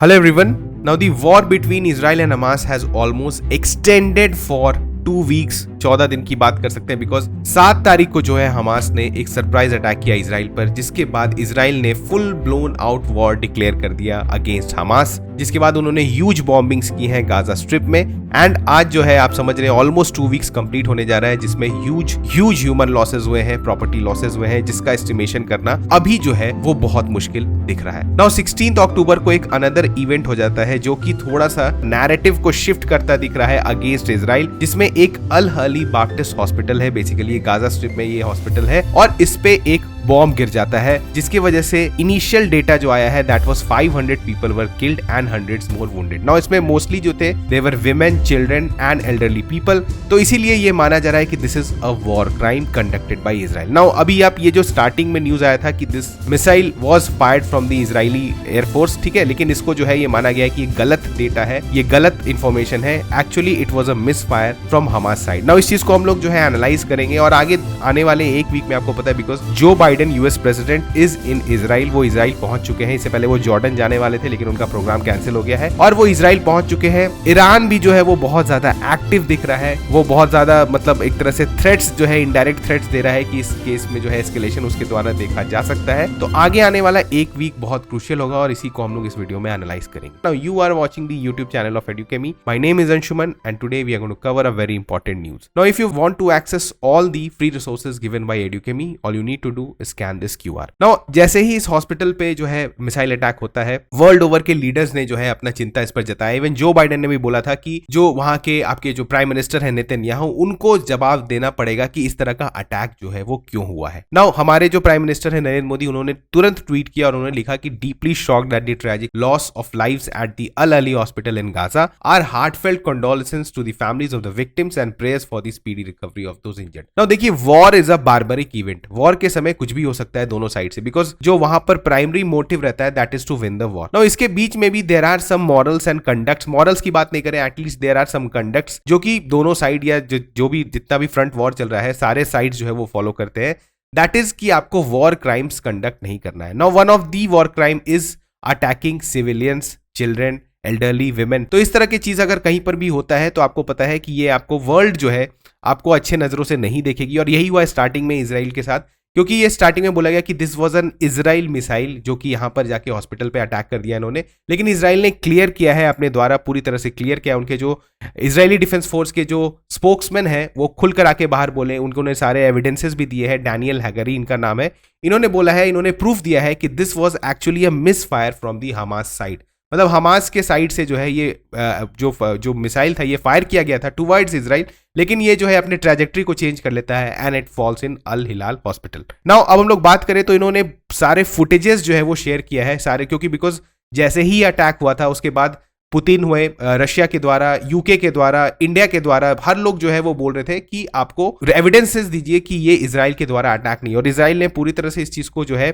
Hello everyone. Now the war between Israel and Hamas has almost extended for 2 weeks, 14 दिन की बात कर सकते हैं बिकॉज 7 तारीख को जो है हमास ने एक सरप्राइज अटैक किया इसराइल पर, जिसके बाद इसराइल ने full blown out war declare कर दिया अगेंस्ट हमास, जिसके बाद उन्होंने ह्यूज बॉम्बिंग्स की हैं गाजा स्ट्रिप में। एंड आज जो है आप समझ रहे हैं ऑलमोस्ट 2 वीक्स कंप्लीट होने जा रहा है, जिसमें ह्यूज ह्यूमन लॉसेज हुए हैं, प्रॉपर्टी लॉसेज हुए हैं, जिसका एस्टिमेशन करना अभी जो है वो बहुत मुश्किल दिख रहा है। नाउ 16 अक्टूबर को एक अनदर इवेंट हो जाता है जो कि थोड़ा सा नैरेटिव को शिफ्ट करता दिख रहा है अगेंस्ट इसराइल, जिसमें एक अल हली बैप्टिस्ट हॉस्पिटल है, बेसिकली गाजा स्ट्रिप में ये हॉस्पिटल है, और इस पे एक बॉम्ब गिर जाता है, जिसकी वजह से इनिशियल डेटा जो आया है that was 500 people were killed and hundreds more wounded. Now इसमें मोस्टली जो थे they were women, children and elderly people, तो इसीलिए ये माना जा रहा है कि this is a war crime conducted by Israel. Now अभी आप ये जो स्टार्टिंग में न्यूज आया था कि this missile was fired from the Israeli air force, ठीक है, लेकिन इसको जो है ये माना गया है कि ये गलत डेटा है, ये गलत इंफॉर्मेशन है, actually it was a miss fire from Hamas side. Now इस चीज को हम लोग जो है एनालाइज करेंगे और आगे आने वाले एक वीक में आपको पता है because Joe Biden US president is in Israel, वो इजराइल पहुंच चुके हैं। इससे पहले वो जॉर्डन जाने वाले थे लेकिन उनका प्रोग्राम कैंसिल हो गया है और वो इजराइल पहुंच चुके हैं। ईरान भी जो है वो बहुत ज्यादा एक्टिव दिख रहा है, वो बहुत ज्यादा मतलब एक तरह से थ्रेट्स जो है, इनडायरेक्ट थ्रेट्स दे रहा है कि इस केस में जो है एस्केलेशन उसके द्वारा देखा जा सकता है। तो आगे आने वाला एक वीक बहुत क्रूशियल होगा और इसी को हम लोग इस वीडियो में एनालाइज करेंगे। Now you are watching the YouTube channel of Edukemy. My name is Anshuman and today we are going to cover a very important news. Now if you want to access all the free resources given by Edukemy, all you need to do is scan this QR. Now जैसे ही इस hospital पे जो है missile attack होता है, world over के leaders ने जो है अपना चिंता इस पर जताया। इवन जो बाइडेन ने भी बोला था कि जो वहां के आपके जो प्राइम मिनिस्टर है नेतन्याहू, उनको जवाब देना पड़ेगा कि इस तरह का अटैक जो है वो क्यों हुआ है। नाउ हमारे जो प्राइम मिनिस्टर है नरेंद्र मोदी, उन्होंने तुरंत ट्वीट किया और उन्होंने लिखा कि deeply shocked at the tragic loss of lives at the Al Ahli hospital in Gaza, our heartfelt condolences to the families of the victims and prayers for the speedy recovery of those injured. Now देखिए, war is a barbaric event. War के समय कुछ भी हो सकता है दोनों side से, बिकॉज जो वहां पर प्राइमरी मोटिव रहता है that is to win the war. Now इसके बीच में भी there are some morals and conducts, morals की बात नहीं करें, at least there are some conducts जो कि दोनों साइड या जो भी जितना भी फ्रंट वॉर चल रहा है सारे साइड जो है वो फॉलो करते हैं। दैट इज कि आपको वॉर क्राइम्स कंडक्ट नहीं करना है। Now one of the war crime is attacking civilians, children, elderly, women. तो इस तरह की चीज अगर कहीं पर भी होता है तो आपको पता है कि ये आपको वर्ल्ड जो है आपको अच्छे नजरों से नहीं देखेगी, और यही हुआ स्टार्टिंग में इजराइल के साथ, क्योंकि ये स्टार्टिंग में बोला गया कि this was an Israel missile जो कि यहां पर जाके हॉस्पिटल पे अटैक कर दिया इन्होंने, लेकिन इजराइल ने क्लियर किया है अपने द्वारा, पूरी तरह से क्लियर किया। उनके जो इजरायली डिफेंस फोर्स के जो स्पोक्समैन है वो खुलकर आके बाहर बोले, उन्होंने सारे एविडेंसेस भी दिए हैं। डैनियल हैगरी इनका नाम है, इन्होंने बोला है, इन्होंने प्रूफ दिया है कि this was actually a miss fire from the Hamas side, मतलब हमास के साइड से जो है ये जो मिसाइल था ये फायर किया गया था टुवर्ड्स इजराइल, लेकिन ये जो है अपने ट्रैजेक्टरी को चेंज कर लेता है and it falls in Al Hilal hospital. Now अब हम लोग बात करें तो इन्होंने सारे फुटेजेस जो है वो शेयर किया है सारे, क्योंकि बिकॉज जैसे ही अटैक हुआ था उसके बाद पुतिन हुए, रशिया के द्वारा, यूके के द्वारा, इंडिया के द्वारा, हर लोग जो है वो बोल रहे थे कि आपको एविडेंसेस दीजिए कि ये इजराइल के द्वारा अटैक नहीं, और इजराइल ने पूरी तरह से इस चीज को जो है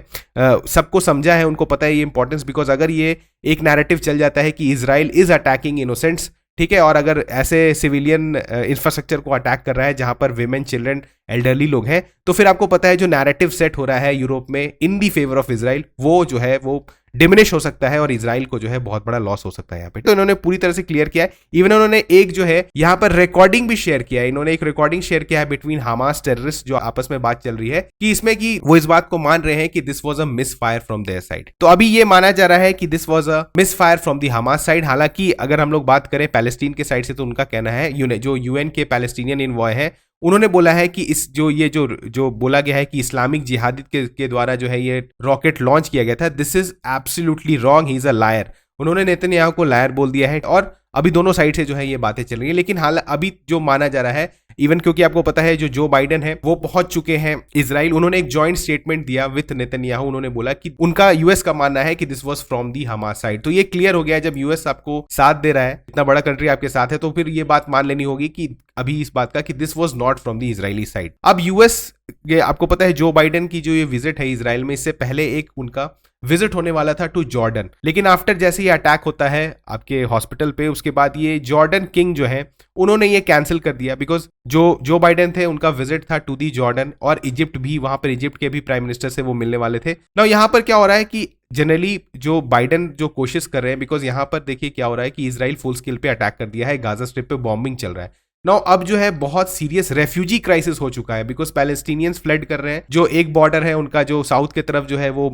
सबको समझा है, उनको पता है ये इंपॉर्टेंस, बिकॉज अगर ये एक नैरेटिव चल जाता है कि इजराइल इज अटैकिंग इनोसेंट्स, ठीक है, और अगर ऐसे सिविलियन इंफ्रास्ट्रक्चर को अटैक कर रहा है जहां पर विमेन, चिल्ड्रन, एल्डरली लोग हैं, तो फिर आपको पता है जो नैरेटिव सेट हो रहा है यूरोप में इन दी फेवर ऑफ इजराइल, वो जो है वो डिमिनिश हो सकता है और इजराइल को जो है बहुत बड़ा लॉस हो सकता है यहाँ पे। तो इन्होंने पूरी तरह से क्लियर किया है। इवन उन्होंने एक जो है यहाँ पर रिकॉर्डिंग भी शेयर किया है, इन्होंने एक रिकॉर्डिंग शेयर किया है बिटवीन हमास टेररिस्ट, जो आपस में बात चल रही है कि इसमें कि वो इस बात को मान रहे हैं कि this was a miss fire from their side. तो अभी ये माना जा रहा है कि this was a miss fire from the Hamas side. हालांकि अगर हम लोग बात करें पैलेस्टीन के साइड से तो उनका कहना है, जो यूएन के पैलेस्टीनियन इन्वॉय है, उन्होंने बोला है कि इस जो बोला गया है कि इस्लामिक जिहादी के द्वारा जो है ये रॉकेट लॉन्च किया गया था, this is absolutely wrong, he is a liar. उन्होंने नेतन्याहू को लायर बोल दिया है और अभी दोनों साइड से जो है ये बातें चल रही है। लेकिन हाल अभी जो माना जा रहा है, इवन क्योंकि आपको पता है जो बाइडेन है वो पहुंच चुके हैं इजराइल, उन्होंने एक जॉइंट स्टेटमेंट दिया विथ नेतन्याहू। उन्होंने बोला कि उनका यूएस का मानना है कि this was from the Hamas side. तो ये क्लियर हो गया, जब यूएस आपको साथ दे रहा है, इतना बड़ा कंट्री आपके साथ है, तो फिर ये बात मान लेनी होगी कि अभी इस बात का कि this was not from the Israeli side. अब यूएस, ये आपको पता है जो बाइडेन की जो ये विजिट है इजराइल में, इससे पहले एक उनका विजिट होने वाला था टू जॉर्डन, लेकिन आफ्टर जैसे ही अटैक होता है आपके हॉस्पिटल पे, उसके बाद ये जॉर्डन किंग जो है उन्होंने ये कैंसिल कर दिया, बिकॉज जो बाइडेन थे उनका विजिट था टू दी जॉर्डन, और इजिप्ट भी, वहां पर इजिप्ट के भी प्राइम मिनिस्टर से वो मिलने वाले थे। नाउ यहाँ पर क्या हो रहा है कि जनरली जो बाइडन जो कोशिश कर रहे हैं, बिकॉज यहाँ पर देखिए क्या हो रहा है कि इजराइल फुल स्केल पे अटैक कर दिया है, गाजा स्ट्रिप पे बॉम्बिंग चल रहा है। नाउ अब जो है बहुत सीरियस रेफ्यूजी क्राइसिस हो चुका है, बिकॉज पैलेस्टीनियंस फ्लड कर रहे हैं। जो एक बॉर्डर है उनका जो साउथ की तरफ जो है वो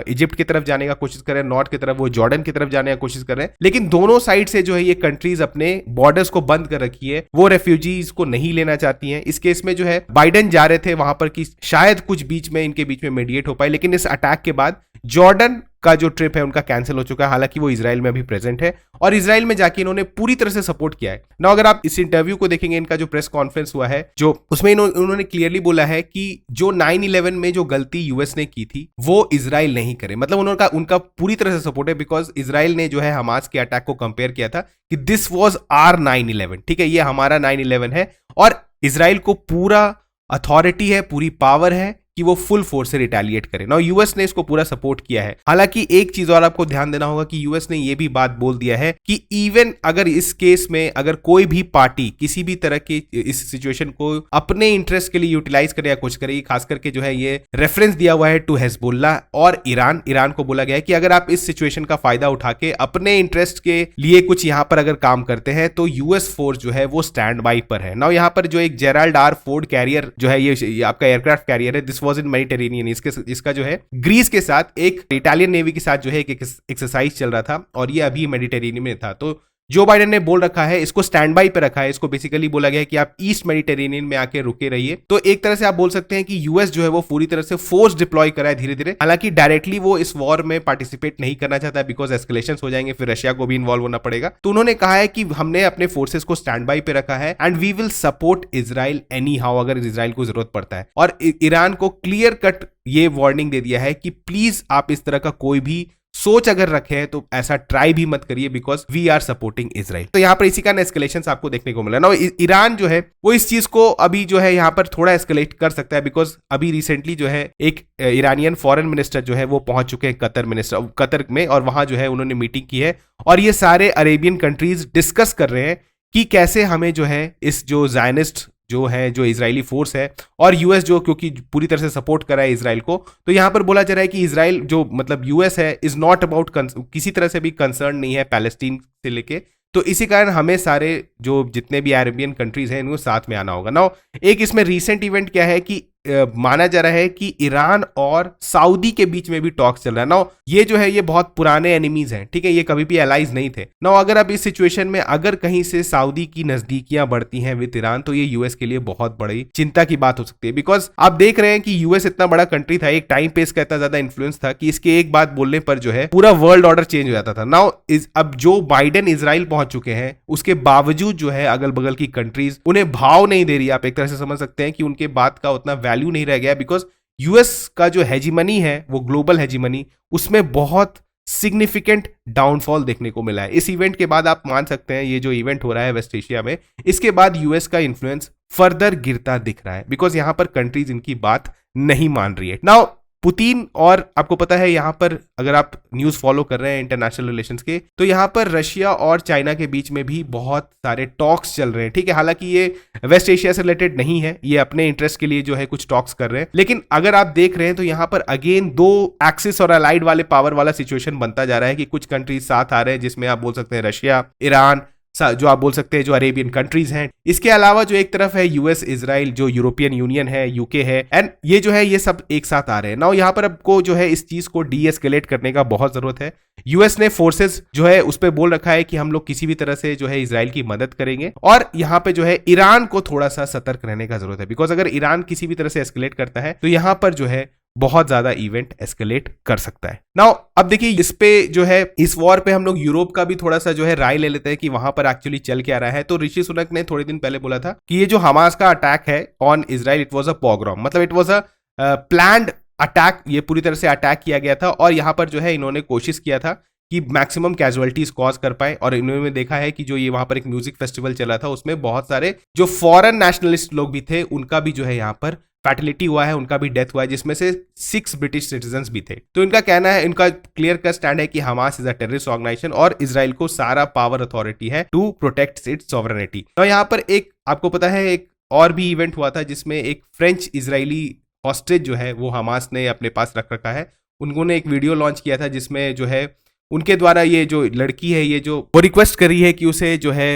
इजिप्ट की तरफ जाने का कोशिश कर रहे हैं, नॉर्थ की तरफ वो जॉर्डन की तरफ जाने का कोशिश कर रहे हैं, लेकिन दोनों साइड से जो है ये कंट्रीज अपने बॉर्डर्स को बंद कर रखी है, वो रेफ्यूजीज को नहीं लेना चाहती हैं। इस केस में जो है बाइडन जा रहे थे वहां पर कि शायद कुछ बीच में इनके बीच में मीडिएट हो पाए, लेकिन इस अटैक के बाद जॉर्डन का जो ट्रिप है उनका कैंसिल हो चुका है। हालांकि वो इजराइल में अभी प्रेजेंट है और इजराइल में जाके इन्होंने पूरी तरह से सपोर्ट किया है ना। अगर आप इस इंटरव्यू को देखेंगे, इनका जो प्रेस कॉन्फ्रेंस हुआ है, जो उसमें उन्होंने क्लियरली बोला है कि जो 9/11 में जो गलती यूएस ने की थी वो इजराइल नहीं करे। मतलब उनका पूरी तरह से सपोर्ट है, बिकॉज इजराइल ने जो है हमास के अटैक को कंपेयर किया था कि दिस वॉज आर 9/11, ठीक है, ये हमारा 9/11 है और इजराइल को पूरा अथॉरिटी है, पूरी पावर है कि वो फुल फोर्स से रिटेलिएट करे ना। यूएस ने इसको पूरा सपोर्ट किया है। हालांकि एक चीज और आपको ध्यान देना होगा कि यूएस ने ये भी बात बोल दिया है कि इवन अगर इस केस में अगर कोई भी पार्टी किसी भी तरह की इस सिचुएशन को अपने इंटरेस्ट के लिए यूटिलाइज करे या कुछ करे, खास करके जो है ये रेफरेंस दिया हुआ है टू हिजबुल्लाह और ईरान को बोला गया है कि अगर आप इस सिचुएशन का फायदा उठा के अपने इंटरेस्ट के लिए कुछ यहां पर अगर काम करते हैं तो यूएस फोर्स जो है वो स्टैंड बाई पर है ना। यहां पर जो एक जेराल्ड आर फोर्ड कैरियर जो है ये आपका एयरक्राफ्ट कैरियर है, दिस वॉज इन मेडिटेरेनियन। इसका जो है ग्रीस के साथ एक इटालियन नेवी के साथ जो है एक एक्सरसाइज चल रहा था और ये अभी मेडिटेरेनियन में था। तो जो बाइडन ने बोल रखा है, इसको स्टैंड बाई पे रखा है, इसको बेसिकली बोला गया है कि आप ईस्ट मेडिटेरेनियन में आके रुके रहिए। तो एक तरह से आप बोल सकते हैं कि यूएस जो है वो पूरी तरह से फोर्स डिप्लॉय करा है धीरे धीरे। हालांकि डायरेक्टली वो इस वॉर में पार्टिसिपेट नहीं करना चाहता, बिकॉज एस्केलेशन हो जाएंगे, फिर रशिया को भी इन्वॉल्व होना पड़ेगा। तो उन्होंने कहा है कि हमने अपने फोर्सेस को स्टैंड बाई पे रखा है and we will support Israel anyhow, अगर इजराइल को जरूरत पड़ता है। और ईरान को क्लियर कट ये वार्निंग दे दिया है कि प्लीज आप इस तरह का कोई भी सोच अगर रखे हैं तो ऐसा ट्राई भी मत करिए, because we are supporting Israel. तो यहाँ पर इसी का एस्केलेशन आपको देखने को मिला ना। ईरान जो है वो इस चीज को अभी जो है यहाँ पर थोड़ा एस्केलेट कर सकता है, बिकॉज अभी रिसेंटली जो है एक ईरानियन फॉरेन मिनिस्टर जो है वो पहुंच चुके हैं कतर में, और वहां जो है उन्होंने मीटिंग की है और ये सारे अरेबियन कंट्रीज डिस्कस कर रहे हैं कि कैसे हमें जो है इस जो जायनिस्ट जो है जो इजरायली फोर्स है और यूएस जो क्योंकि पूरी तरह से सपोर्ट कर रहा है इजराइल को, तो यहां पर बोला जा रहा है कि इजराइल जो मतलब यूएस है इज नॉट अबाउट किसी तरह से भी कंसर्न नहीं है पैलेस्टीन से लेके। तो इसी कारण हमें सारे जो जितने भी अरेबियन कंट्रीज हैं इनको साथ में आना होगा ना। एक इसमें रीसेंट इवेंट क्या है कि माना जा रहा है कि ईरान और सऊदी के बीच में भी टॉक्स चल रहा है ना। ये जो है ये बहुत पुराने एनिमीज हैं, ठीक है, ये कभी भी एलाइज नहीं थे ना। अगर अब इस सिचुएशन में अगर कहीं से सऊदी की नजदीकियां बढ़ती हैं विद ईरान तो ये यूएस के लिए बहुत बड़ी चिंता की बात हो सकती है, बिकॉज आप देख रहे हैं कि यूएस इतना बड़ा कंट्री था, एक टाइम पे इसका इतना ज्यादा इन्फ्लुएंस था कि इसके एक बात बोलने पर जो है पूरा वर्ल्ड ऑर्डर चेंज हो जाता था। नाउ अब जो बाइडेन इजराइल पहुंच चुके हैं उसके बावजूद जो है अगल बगल की कंट्रीज उन्हें भाव नहीं दे रही। आप एक तरह से समझ सकते हैं कि उनके बात का उतना वैल्यू नहीं रह गया, बिकॉज यूएस का जो हेजीमनी है वो ग्लोबल हेजीमनी उसमें बहुत सिग्निफिकेंट डाउनफॉल देखने को मिला है। इस इवेंट के बाद आप मान सकते हैं ये जो इवेंट हो रहा है वेस्ट एशिया में, इसके बाद यूएस का इन्फ्लुएंस फर्दर गिरता दिख रहा है, बिकॉज यहां पर कंट्रीज इनकी बात नहीं मान रही है। नाउ पुतिन, और आपको पता है यहां पर अगर आप न्यूज फॉलो कर रहे हैं इंटरनेशनल रिलेशंस के, तो यहां पर रशिया और चाइना के बीच में भी बहुत सारे टॉक्स चल रहे हैं, ठीक है। हालांकि ये वेस्ट एशिया से रिलेटेड नहीं है, ये अपने इंटरेस्ट के लिए जो है कुछ टॉक्स कर रहे हैं, लेकिन अगर आप देख रहे हैं तो यहां पर अगेन दो एक्सिस और अलाइड वाले पावर वाला सिचुएशन बनता जा रहा है कि कुछ कंट्रीज साथ आ रहे हैं, जिसमें आप बोल सकते हैं रशिया, ईरान, जो आप बोल सकते हैं जो अरेबियन कंट्रीज हैं। इसके अलावा जो एक तरफ है यूएस, इजराइल, जो यूरोपियन यूनियन है, यूके है, एंड ये जो है ये सब एक साथ आ रहे हैं ना। यहाँ पर आपको जो है इस चीज को डी एस्केलेट करने का बहुत जरूरत है। यूएस ने फोर्सेस जो है उस पर बोल रखा है कि हम लोग किसी भी तरह से जो है इजराइल की मदद करेंगे, और यहाँ पे जो है ईरान को थोड़ा सा सतर्क रहने का जरूरत है, बिकॉज अगर ईरान किसी भी तरह से एस्केलेट करता है तो यहाँ पर जो है बहुत ज्यादा इवेंट एस्केलेट कर सकता है। नाउ अब देखिए इस पे जो है इस वॉर पे हम लोग यूरोप का भी थोड़ा सा जो है राय ले लेते हैं कि वहां पर एक्चुअली चल क्या रहा है। तो ऋषि सुनक ने थोड़े दिन पहले बोला था कि ये जो हमास का अटैक है on Israel, it was a pogrom, मतलब it was a planned attack, ये पूरी तरह से अटैक किया गया था और यहाँ पर जो है इन्होंने कोशिश किया था कि मैक्सिमम कैजुअलिटीज कॉज कर पाए। और इन्होंने देखा है कि जो ये वहां पर एक म्यूजिक फेस्टिवल चला था उसमें बहुत सारे जो फॉरेन नेशनलिस्ट लोग भी थे उनका भी जो है यहाँ पर फैटिलिटी हुआ है, उनका भी डेथ हुआ है, जिसमें से 6 ब्रिटिश सिटीजन्स भी थे। तो इनका कहना है, इनका क्लियर कट स्टैंड है कि Hamas is a terrorist organisation और इजराइल को सारा पावर अथॉरिटी है टू प्रोटेक्ट इट्स सॉवरेनिटी। तो यहाँ पर एक आपको पता है एक और भी इवेंट हुआ था जिसमें एक फ्रेंच इजरायली हॉस्टेज जो है वो हमास ने अपने पास रख रखा है उन्होंने एक वीडियो लॉन्च किया था जिसमें जो है उनके द्वारा ये जो लड़की है ये जो वो रिक्वेस्ट करी है कि उसे जो है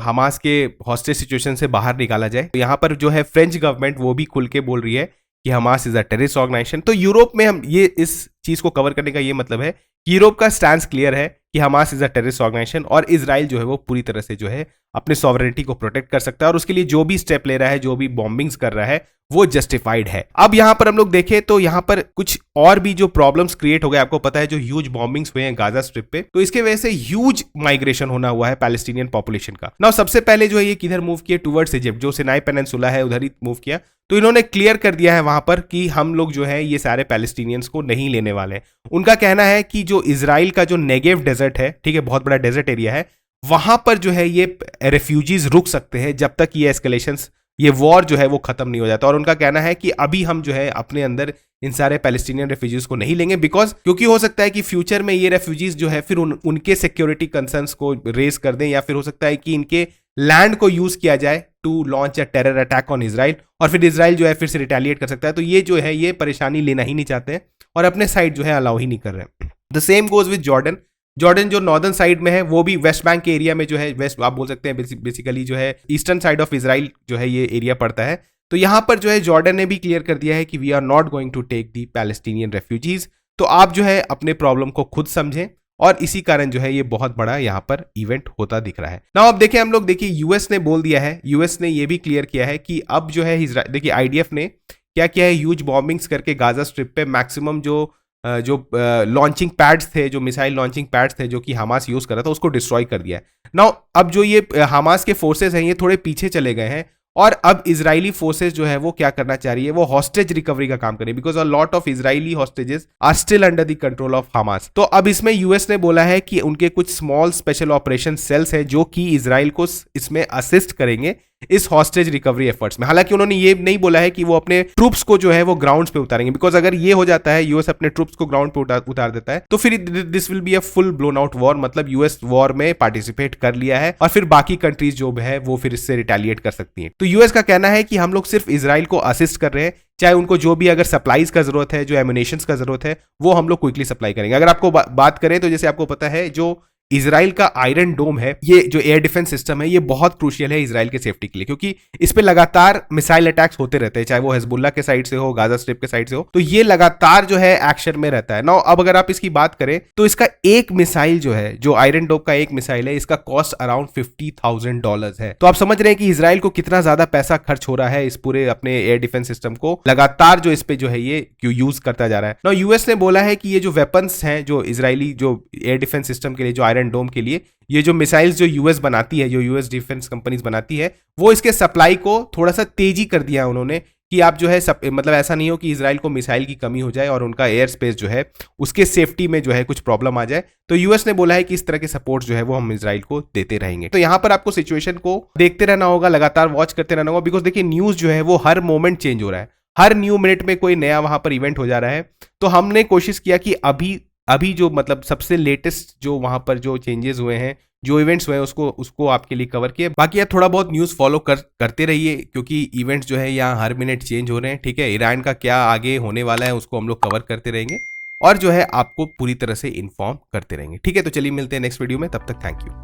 हमास के हॉस्टेज सिचुएशन से बाहर निकाला जाए। तो यहाँ पर जो है फ्रेंच गवर्नमेंट वो भी खुल के बोल रही है कि Hamas is a terrorist organisation. तो यूरोप में हम ये इस चीज को कवर करने का ये मतलब है कि यूरोप का स्टैंड क्लियर है कि Hamas is a terrorist organisation और इजराइल जो है वो पूरी तरह से जो है अपने सॉवरेनिटी को प्रोटेक्ट कर सकता है और उसके लिए जो भी स्टेप ले रहा है, जो भी बॉम्बिंग्स कर रहा है, वो जस्टिफाइड है। अब यहां पर हम लोग देखें तो यहां पर कुछ और भी जो प्रॉब्लम्स क्रिएट हो गए, आपको पता है जो ह्यूज बॉम्बिंग्स हुए हैं गाजा स्ट्रिप पे, तो इसके वजह से ह्यूज माइग्रेशन होना हुआ है पैलेस्टीनियन पॉपुलेशन का। नाउ सबसे पहले जो है ये किधर मूव किया, टुवर्ड्स इजिप्ट, जो सिनाई पेनिनसुला है उधर ही मूव किया। तो इन्होंने क्लियर कर दिया है वहां पर कि हम लोग जो है ये सारे पैलेस्टीनियंस को नहीं लेने वाले। उनका कहना है कि जो इजराइल का जो नेगेव डेजर्ट है, ठीक है, बहुत बड़ा डेजर्ट एरिया है, वहां पर जो है ये रेफ्यूजीज रुक सकते हैं जब तक ये एस्केलेशंस, ये वॉर जो है वो खत्म नहीं हो जाता। और उनका कहना है कि अभी हम जो है अपने अंदर इन सारे पैलेस्टीनियन रेफ्यूजीज को नहीं लेंगे क्योंकि हो सकता है कि फ्यूचर में ये रेफ्यूजीज जो है फिर उनके सिक्योरिटी कंसर्न्स को रेज कर दें, या फिर हो सकता है कि इनके लैंड को यूज किया जाए to launch a terror attack on Israel और फिर इजराइल जो है फिर से रिटेलिएट कर सकता है। तो ये जो है ये परेशानी लेना ही नहीं चाहते हैं और अपने साइड जो है अलाउ ही नहीं कर रहे हैं। The same goes with Jordan. Jordan जो नॉर्दर्न साइड में है वो भी वेस्ट बैंक के एरिया में जो है, वेस्ट आप बोल सकते हैं बेसिकली जो है ईस्टर्न साइड ऑफ इजराइल जो है ये एरिया पड़ता है। तो यहां पर जो है जॉर्डन ने भी क्लियर कर दिया है कि we are not going to take the Palestinian refugees. तो आप जो है अपने प्रॉब्लम को खुद समझें और इसी कारण जो है ये बहुत बड़ा यहां पर इवेंट होता दिख रहा है। नाउ अब देखिए हम लोग, देखिए यूएस ने बोल दिया है, यूएस ने ये भी क्लियर किया है कि अब जो है देखिए आईडीएफ ने क्या किया है, ह्यूज बॉम्बिंग्स करके गाजा स्ट्रिप पे मैक्सिमम जो लॉन्चिंग पैड्स थे, जो मिसाइल लॉन्चिंग पैड्स थे जो कि हमास यूज कर रहा था, उसको डिस्ट्रॉय कर दिया है। नाउ अब जो ये हमास के फोर्सेस हैं ये थोड़े पीछे चले गए हैं और अब इजरायली फोर्सेस जो है वो क्या करना चाह रही है, वो हॉस्टेज रिकवरी का काम करें because a lot of Israeli hostages are still under the control of Hamas. तो अब इसमें यूएस ने बोला है कि उनके कुछ स्मॉल स्पेशल ऑपरेशन सेल्स है जो कि इजराइल को इसमें असिस्ट करेंगे इस हॉस्टेज रिकवरी एफर्ट्स में। हालांकि उन्होंने ये नहीं बोला है कि वो अपने ट्रूप्स को जो है वो ग्राउंड्स पे उतारेंगे, बिकॉज अगर ये हो जाता है, यूएस अपने ट्रूप्स को ग्राउंड पे उतार देता है, तो फिर this will be a full blown out war, मतलब यूएस वॉर में पार्टिसिपेट कर लिया है और फिर बाकी कंट्रीज जो है वो फिर इससे रिटेलिएट कर सकती हैं। तो यूएस का कहना है कि हम लोग सिर्फ इजराइल को असिस्ट कर रहे हैं, चाहे उनको जो भी अगर सप्लाईज का जरूरत है, जो एमुनेशंस का जरूरत है, वो हम लोग क्विकली सप्लाई करेंगे। अगर आपको बात करें तो जैसे आपको पता है जो इजराइल का आयरन डोम है, ये जो एयर डिफेंस सिस्टम है, ये बहुत क्रूशियल है इजराइल के सेफ्टी के लिए, क्योंकि इस पे लगातार मिसाइल अटैक्स होते रहते हैं, चाहे वो हिजबुल्लाह के साइड से हो, गाजा स्ट्रिप के साइड से हो, तो ये लगातार जो है एक्शन में रहता है। नाउ अब अगर आप इसकी बात करें तो इसका एक मिसाइल जो है, जो आयरन डोम का एक मिसाइल है, इसका कॉस्ट अराउंड $50,000 है। तो आप समझ रहे हैं कि इजराइल को कितना ज्यादा पैसा खर्च हो रहा है इस पूरे अपने एयर डिफेंस सिस्टम को लगातार जो इस पे जो है ये यूज करता जा रहा है। नाउ यूएस ने बोला है कि ये जो वेपन्स हैं, जो इजरायली जो एयर डिफेंस सिस्टम के लिए, जो आयरन डोम के लिए, ये जो मिसाइल्स जो यूएस बनाती है, जो यूएस डिफेंस कंपनीज बनाती है, वो इसके सप्लाई को थोड़ा सा तेजी कर दिया उन्होंने कि आप जो है मतलब ऐसा नहीं हो कि इजराइल को मिसाइल की कमी हो जाए और उनका एयर स्पेस जो है उसके सेफ्टी में जो है कुछ प्रॉब्लम आ जाए। तो यूएस ने बोला है कि इस तरह के सपोर्ट जो है वो हम इजराइल को देते रहेंगे। तो यहां पर आपको सिचुएशन को देखते रहना होगा, लगातार वॉच करते रहना होगा, बिकॉज देखिए न्यूज जो है वो हर मोमेंट चेंज हो रहा है, हर न्यू मिनट में कोई नया वहां पर इवेंट हो जा रहा है। तो हमने कोशिश किया कि अभी जो मतलब सबसे लेटेस्ट जो वहां पर जो चेंजेस हुए हैं, जो इवेंट्स हुए हैं, उसको आपके लिए कवर किए। बाकी आप थोड़ा बहुत न्यूज़ फॉलो करते रहिए, क्योंकि इवेंट्स जो है यहाँ हर मिनट चेंज हो रहे हैं, ठीक है। ईरान का क्या आगे होने वाला है उसको हम लोग कवर करते रहेंगे और जो है आपको पूरी तरह से इन्फॉर्म करते रहेंगे, ठीक है। तो चलिए मिलते हैं नेक्स्ट वीडियो में, तब तक थैंक यू।